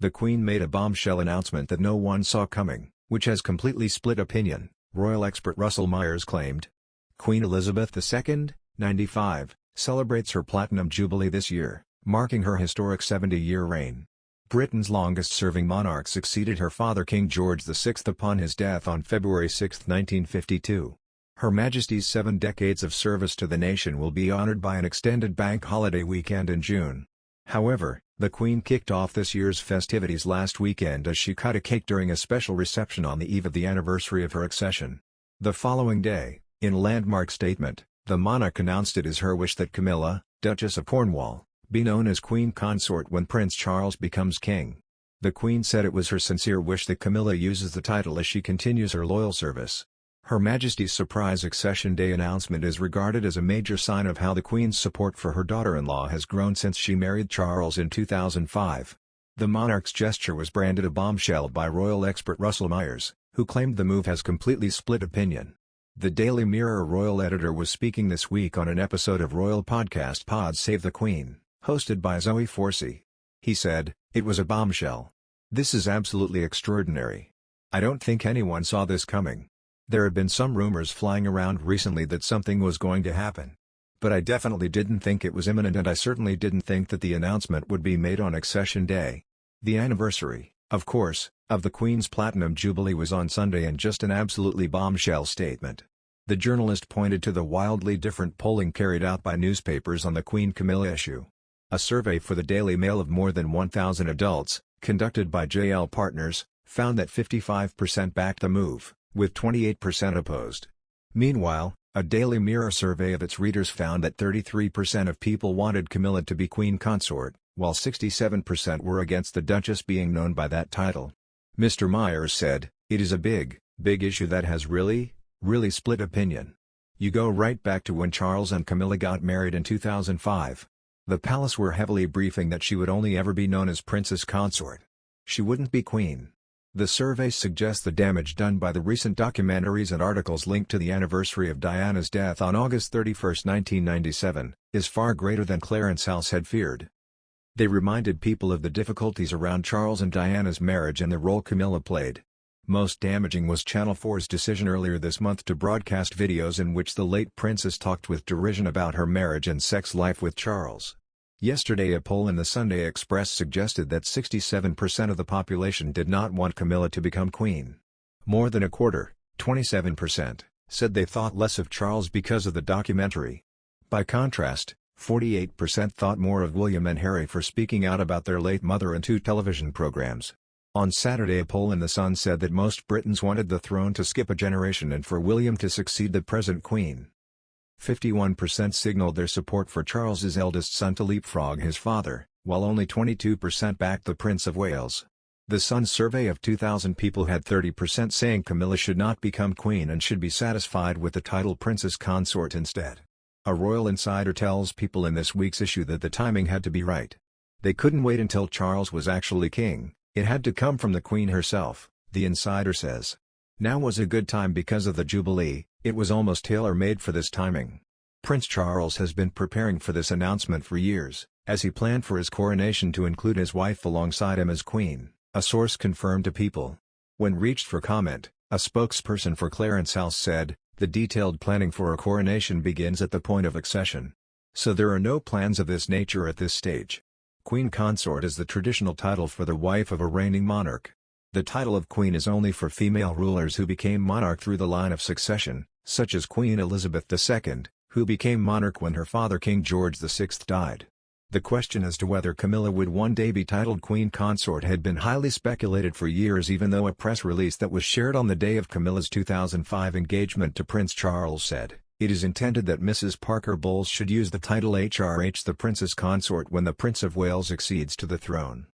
The Queen made a bombshell announcement that no one saw coming, which has completely split opinion, royal expert Russell Myers claimed. Queen Elizabeth II, 95, celebrates her Platinum Jubilee this year, marking her historic 70-year reign. Britain's longest-serving monarch succeeded her father King George VI upon his death on February 6, 1952. Her Majesty's 7 decades of service to the nation will be honoured by an extended bank holiday weekend in June. However, the Queen kicked off this year's festivities last weekend as she cut a cake during a special reception on the eve of the anniversary of her accession. The following day, in a landmark statement, the monarch announced it is her wish that Camilla, Duchess of Cornwall, be known as Queen Consort when Prince Charles becomes king. The Queen said it was her sincere wish that Camilla uses the title as she continues her loyal service. Her Majesty's surprise accession day announcement is regarded as a major sign of how the Queen's support for her daughter-in-law has grown since she married Charles in 2005. The monarch's gesture was branded a bombshell by royal expert Russell Myers, who claimed the move has completely split opinion. The Daily Mirror royal editor was speaking this week on an episode of royal podcast Pod Save the Queen, hosted by Zoe Forsey. He said, "It was a bombshell. This is absolutely extraordinary. I don't think anyone saw this coming. There have been some rumors flying around recently that something was going to happen. But I definitely didn't think it was imminent, and I certainly didn't think that the announcement would be made on accession day. The anniversary, of course, of the Queen's Platinum Jubilee was on Sunday, and just an absolutely bombshell statement." The journalist pointed to the wildly different polling carried out by newspapers on the Queen Camilla issue. A survey for the Daily Mail of more than 1,000 adults, conducted by JL Partners, found that 55% backed the move, with 28% opposed. Meanwhile, a Daily Mirror survey of its readers found that 33% of people wanted Camilla to be Queen Consort, while 67% were against the Duchess being known by that title. Mr. Myers said, "It is a big issue that has really split opinion. You go right back to when Charles and Camilla got married in 2005. The palace were heavily briefing that she would only ever be known as Princess Consort. She wouldn't be queen." The survey suggests the damage done by the recent documentaries and articles linked to the anniversary of Diana's death on August 31, 1997, is far greater than Clarence House had feared. They reminded people of the difficulties around Charles and Diana's marriage and the role Camilla played. Most damaging was Channel 4's decision earlier this month to broadcast videos in which the late princess talked with derision about her marriage and sex life with Charles. Yesterday, a poll in the Sunday Express suggested that 67% of the population did not want Camilla to become queen. More than a quarter, 27%, said they thought less of Charles because of the documentary. By contrast, 48% thought more of William and Harry for speaking out about their late mother in 2 television programs. On Saturday, a poll in The Sun said that most Britons wanted the throne to skip a generation and for William to succeed the present Queen. 51% signaled their support for Charles's eldest son to leapfrog his father, while only 22% backed the Prince of Wales. The Sun's survey of 2,000 people had 30% saying Camilla should not become queen and should be satisfied with the title Princess Consort instead. A royal insider tells people in this week's issue that the timing had to be right. They couldn't wait until Charles was actually king, it had to come from the Queen herself, the insider says. Now was a good time because of the Jubilee, it was almost tailor-made for this timing. Prince Charles has been preparing for this announcement for years, as he planned for his coronation to include his wife alongside him as queen, a source confirmed to People. When reached for comment, a spokesperson for Clarence House said, "The detailed planning for a coronation begins at the point of accession. So there are no plans of this nature at this stage." Queen Consort is the traditional title for the wife of a reigning monarch. The title of queen is only for female rulers who became monarch through the line of succession, such as Queen Elizabeth II, who became monarch when her father King George VI died. The question as to whether Camilla would one day be titled Queen Consort had been highly speculated for years, even though a press release that was shared on the day of Camilla's 2005 engagement to Prince Charles said, "It is intended that Mrs. Parker Bowles should use the title HRH the Princess Consort when the Prince of Wales accedes to the throne."